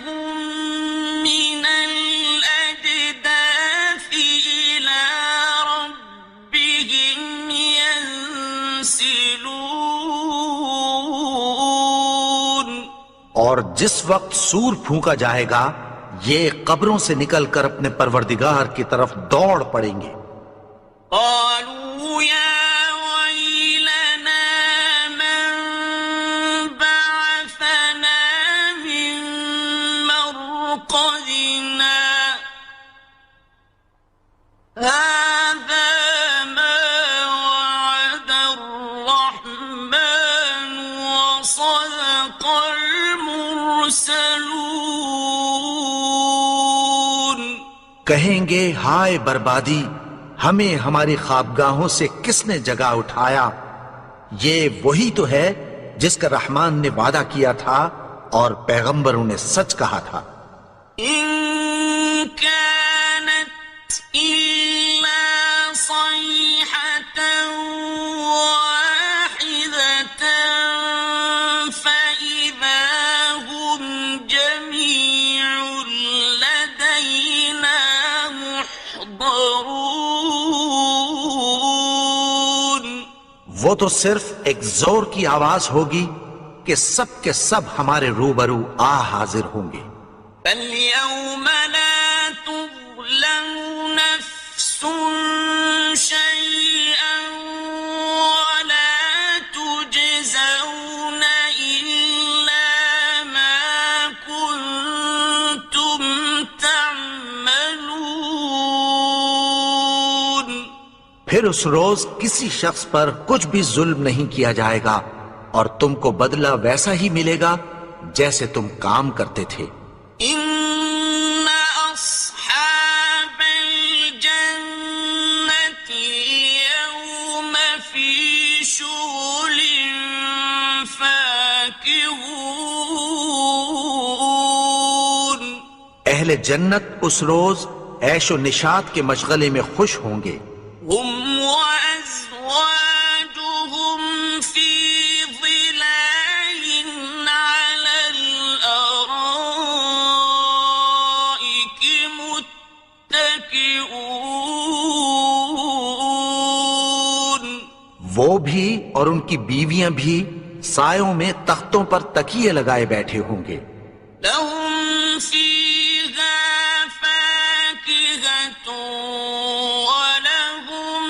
هم من الأجداث إلى ربهم ينسلون. اور جس وقت سور پھونکا جائے گا یہ قبروں سے نکل کر اپنے پروردگار کی طرف دوڑ پڑیں گے. قالوا يا ويلنا من بعثنا من مرقدنا هذا ما وعد الرحمن وصدق المرسلون. کہیں گے ہائے بربادی، ہمیں ہماری خوابگاہوں سے کس نے جگا اٹھایا؟ یہ وہی تو ہے جس کا رحمان نے وعدہ کیا تھا اور پیغمبروں نے سچ کہا تھا. إن كانت إلا صيحة واحدة فإذا هم جميع لدينا محضرون. وہ تو صرف ایک زور کی آواز ہوگی کہ سب کے سب ہمارے روبرو آ حاضر ہوں گے. فاليوم لا تظلم نفس شيئا ولا تجزون إلا ما كنتم تعملون. پھر اس روز کسی شخص پر کچھ بھی ظلم نہیں کیا جائے گا اور تم کو بدلہ ویسا ہی ملے گا جیسے تم کام کرتے تھے. إن أصحاب الجنة اليوم في شغل فاكهون. اہل جنت اس روز عیش و نشاط کے مشغلے میں خوش ہوں گے. هم وأزواجهم في ظلال على الأرائك متكئون. وہ بھی اور ان کی بیویاں بھی سایوں میں تختوں پر تکیے لگائے بیٹھے ہوں گے. لهم فيها فاكهة ولهم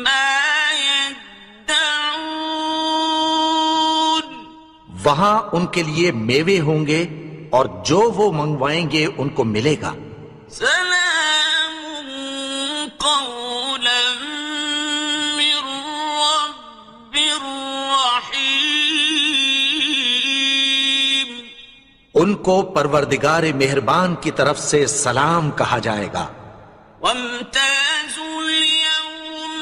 ما يدعون. وہاں ان کے لیے میوے ہوں گے اور جو وہ منگوائیں گے ان کو ملے گا. سلام قولا من رب رحيم. ان کو پروردگار مہربان کی طرف سے سلام کہا جائے گا. وامتازوا اليوم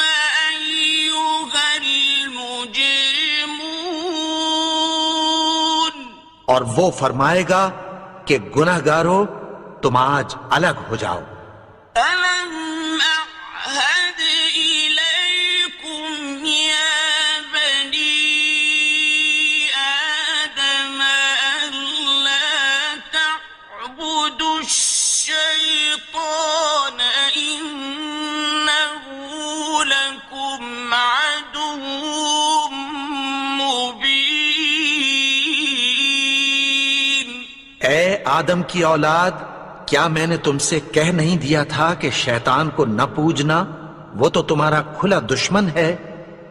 أيها المجرمون. اور وہ فرمائے گا کہ گناہگارو تم آج الگ ہو جاؤ. ألم أعهد إليكم يا بني آدم ألا تعبدوا الشيطان إنه لكم عدو مبين. اے آدم کی اولاد، کیا میں نے تم سے کہہ نہیں دیا تھا کہ شیطان کو نہ پوجنا؟ وہ تو تمہارا کھلا دشمن ہے.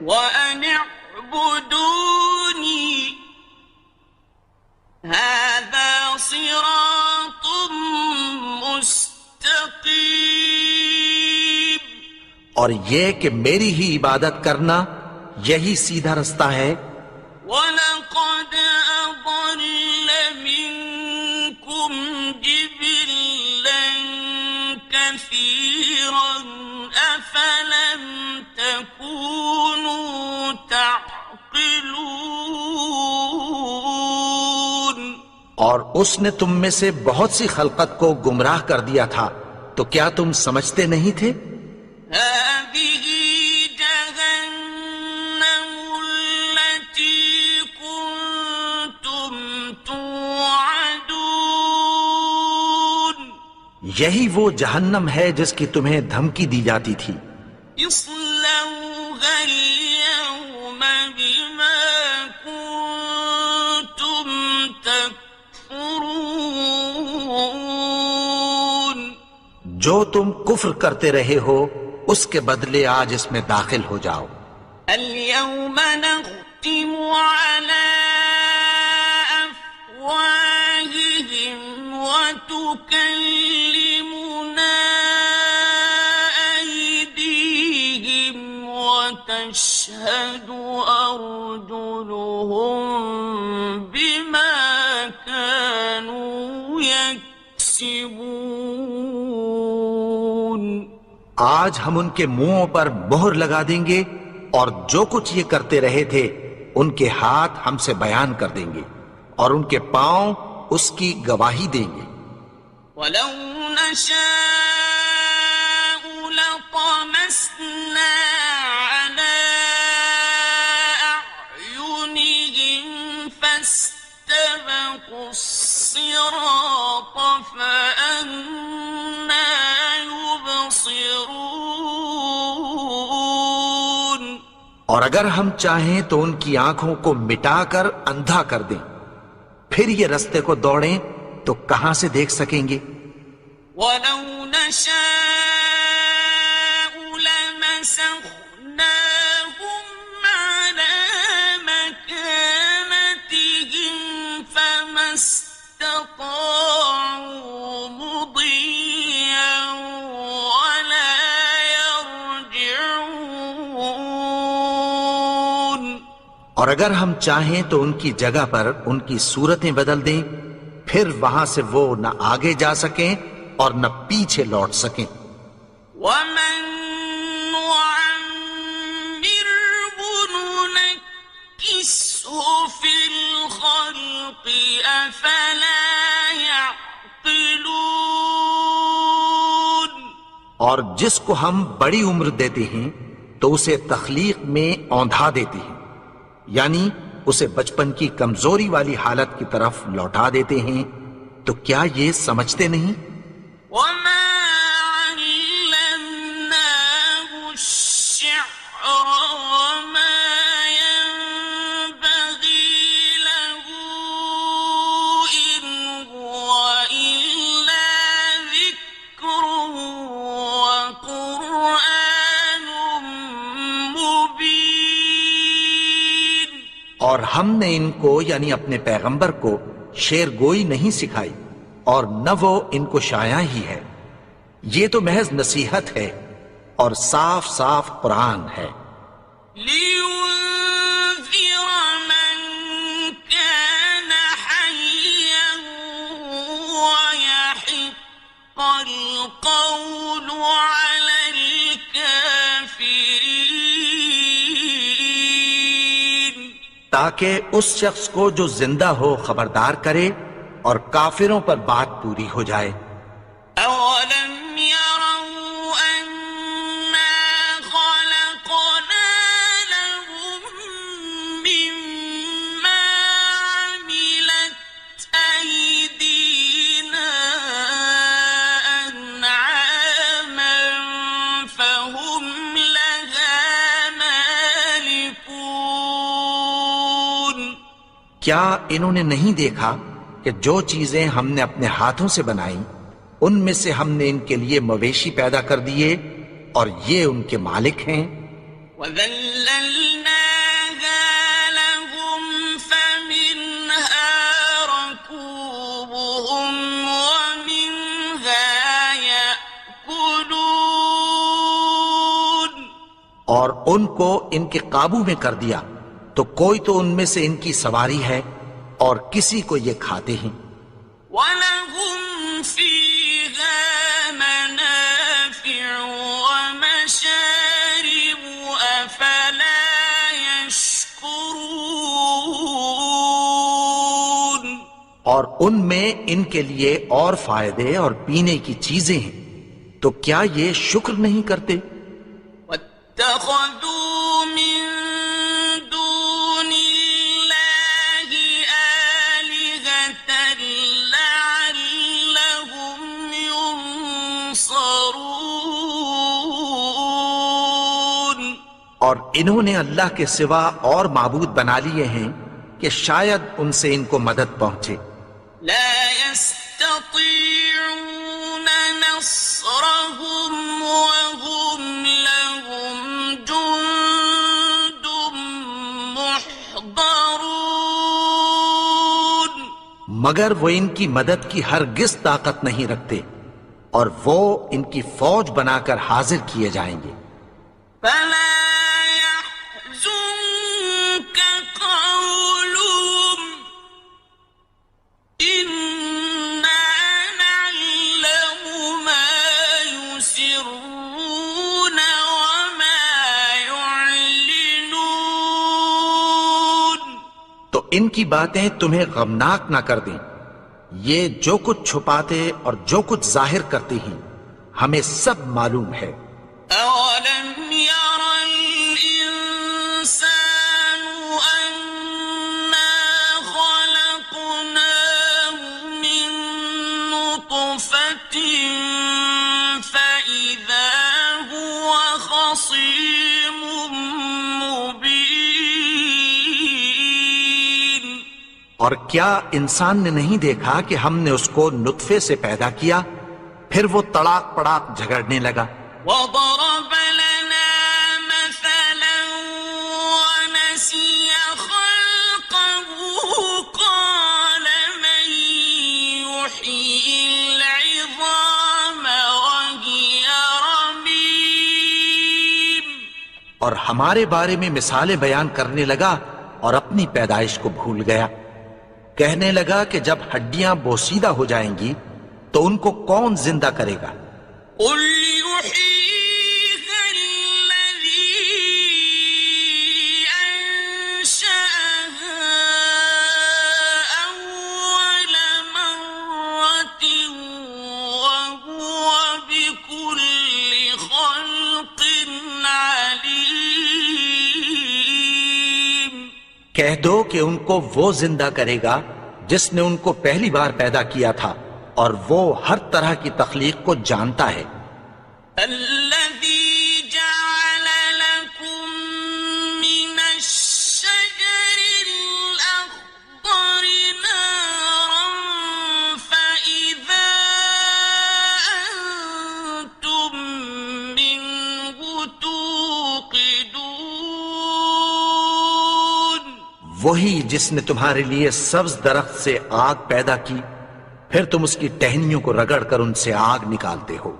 وأن اعبدوني هذا صراط اور یہ کہ میری ہی عبادت کرنا یہی سیدھا رستہ ہے۔ وَلَقَدْ أَضَلَّ مِنكُمْ جِبِلًّا كَثِيرًا أَفَلَمْ تَكُونُوا تَعْقِلُونَ۔ اور اس نے تم میں سے بہت سی خلقت کو گمراہ کر دیا تھا، تو کیا تم سمجھتے نہیں تھے؟ هذه جهنم التي كنتم توعدون۔ یہی وہ جہنم ہے جس کی تمہیں دھمکی دی جاتی تھی۔ اصلوها اليوم بما كنتم تكفرون۔ جو تم کفر کرتے رہے ہو اس کے بدلے آج اس میں داخل ہو جاؤ۔ اليوم نختم على أفواههم وتكلمنا أيديهم وتشهد أرجلهم بما كانوا يكسبون۔ آج ہم ان کے منہوں پر مہر لگا دیں گے اور جو کچھ یہ کرتے رہے تھے ان کے ہاتھ ہم سے بیان کر دیں گے اور ان کے پاؤں اس کی گواہی دیں گے۔ وَلَوْ نَشَاءُ لَطَمَسْنَا عَلَىٰ أَعْيُنِهِمْ فَاسْتَبَقُوا الصِّرَاطَ فَأَنَّىٰ يُبْصِرُونَ۔ اور اگر ہم چاہیں تو ان کی آنکھوں کو مٹا کر اندھا کر دیں، پھر یہ رستے کو دوڑیں تو کہاں سے دیکھ سکیں گے؟ وَلَوْ نَشَاءُ لَمَسَخْنَاهُمْ عَلَىٰ مَكَانَتِهِمْ فَمَا اسْتَطَاعُوا مُضِيًّا وَلَا يَرْجِعُونَ۔ اور اگر ہم چاہیں تو ان کی جگہ پر ان کی صورتیں بدل دیں، پھر وہاں سے وہ نہ آگے جا سکیں اور نہ پیچھے لوٹ سکیں۔ وَمَن نُّعَمِّرْهُ نُنَكِّسْهُ فِي الْخَلْقِ أَفَلَا يَعْقِلُونَ۔ اور جس کو ہم بڑی عمر دیتے ہیں تو اسے تخلیق میں اوندھا دیتے ہیں، یعنی اسے بچپن کی کمزوری والی حالت کی طرف لوٹا دیتے ہیں، تو کیا یہ سمجھتے نہیں؟ وَمَا عَلَّمْنَاهُ الشِّعْرَ وَمَا يَنبَغِي لَهُ إِنْ هُوَ إِلَّا ذِكْرٌ وَقُرْآنٌ مُّبِينٌ۔ اور ہم نے ان کو یعنی اپنے پیغمبر کو شعر گوئی نہیں سکھائی اور نہ وہ ان کو شایع ہی ہے، یہ تو محض نصیحت ہے اور صاف صاف قرآن ہے۔ لِيُنذِرَ مَن كَانَ حَيًّا وَيَحِقَّ الْقَوْلُ عَلَى الْكَافِرِينَ۔ تاکہ اس شخص کو جو زندہ ہو خبردار کرے اور کافروں پر بات پوری ہو جائے۔ أَوَلَمْ يَرَوْا أَنَّا خَلَقْنَا لَهُم مِّمَّا عَمِلَتْ أَيْدِينَا أَنْعَامًا فَهُمْ لَهَا مَالِكُونَ۔ کیا انہوں نے نہیں دیکھا کہ جو چیزیں ہم نے اپنے ہاتھوں سے بنائیں ان میں سے ہم نے ان کے لیے مویشی پیدا کر دیے اور یہ ان کے مالک ہیں۔ وَذَلَّلْنَاهَا لَهُمْ فَمِنْهَا رَكُوبُهُمْ وَمِنْهَا يَأْكُلُونَ۔ اور ان کو ان کے قابو میں کر دیا تو کوئی تو ان میں سے ان کی سواری ہے اور کسی کو یہ کھاتے ہیں. وَلَهُمْ فِيهَا مَنَافِعُ وَمَشَارِبُ أَفَلَا يَشْكُرُونَ. اور ان میں ان کے لیے اور فائدے اور پینے کی چیزیں ہیں، تو کیا یہ شکر نہیں کرتے؟ وَاتَّخَذُوا مِن دُونِ اللَّهِ آلِهَةً لَعَلَّهُمْ يُنصَرُونَ. اور انہوں نے اللہ کے سوا اور معبود بنا لیے ہیں کہ شاید ان سے ان کو مدد پہنچے. لا يستطيعون نصرهم وهم لهم جند محضرون. مگر وہ ان کی مدد کی ہرگز طاقت نہیں رکھتے اور وہ ان کی فوج بنا کر حاضر کیے جائیں گے. فلا يحزنك قولهم إنا نعلم ما يسرون وما يعلنون. تو ان کی باتیں تمہیں غمناک نہ کر دیں. یہ جو کچھ چھپاتے اور جو کچھ ظاہر کرتے ہیں ہمیں سب معلوم ہے. أولم ير الإنسان أنا خلقناه من نطفة فإذا هو خصيم مبين. اور کیا انسان نے نہیں دیکھا کہ ہم نے اس کو نطفے سے پیدا کیا، پھر وہ تڑاک پڑاک جھگڑنے لگا. وضرب لنا مثلا ونسي خلقه قال من يحيي العظام وهي رميم. اور ہمارے بارے میں مثالیں بیان کرنے لگا اور اپنی پیدائش کو بھول گیا. کہنے لگا کہ جب ہڈیاں بوسیدہ ہو جائیں گی تو ان کو کون زندہ کرے گا؟ قل يحييها الذي أنشأها أول مرة وهو بكل خلق عليم. کہہ دو کہ ان کو وہ زندہ کرے گا جس نے ان کو پہلی بار پیدا کیا تھا، اور وہ ہر طرح کی تخلیق کو جانتا ہے. الذي جعل لكم من الشجر الأخضر نارا فإذا أنتم منه توقدون. وہی جس نے تمہارے لیے سبز درخت سے آگ پیدا کی، پھر تم اس کی ٹہنیوں کو رگڑ کر ان سے آگ نکالتے ہو.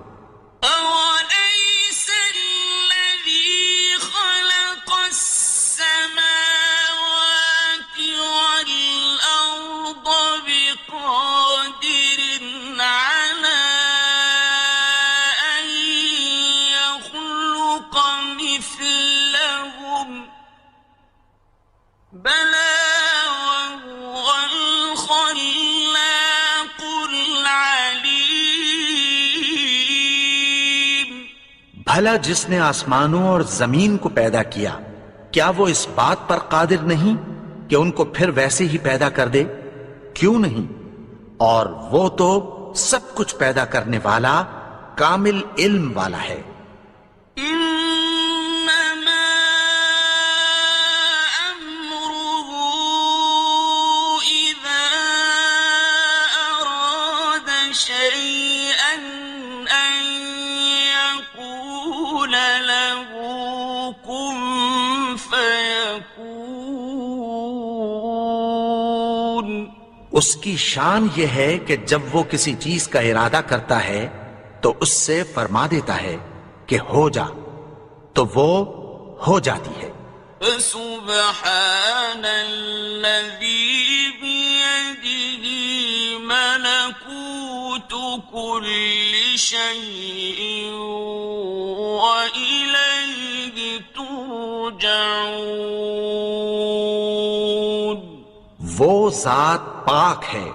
أوليس الذي خلق السماوات والأرض بقادر على أن يخلق مثلهم بلى وهو الخلاق العليم. بھلا جس نے آسمانوں اور زمین کو پیدا کیا، کیا وہ اس بات پر قادر نہیں کہ ان کو پھر ویسے ہی پیدا کر دے؟ کیوں نہیں؟ اور وہ تو سب کچھ پیدا کرنے والا، کامل علم والا ہے. إنما أمره إذا أراد شيئا أن يقول له كن فيكون. اس کی شان یہ ہے کہ جب وہ کسی چیز کا ارادہ کرتا ہے تو اس سے فرما دیتا ہے کہ ہو جا، تو وہ ہو جاتی ہے۔ فسبحان الذي بيده ملكوت كل شيء وإليه ترجعون۔ وہ ذات پاک ہے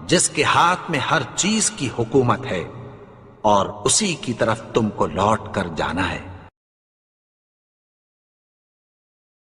جس کے ہاتھ میں ہر چیز کی حکومت ہے اور اسی کی طرف تم کو لوٹ کر جانا ہے۔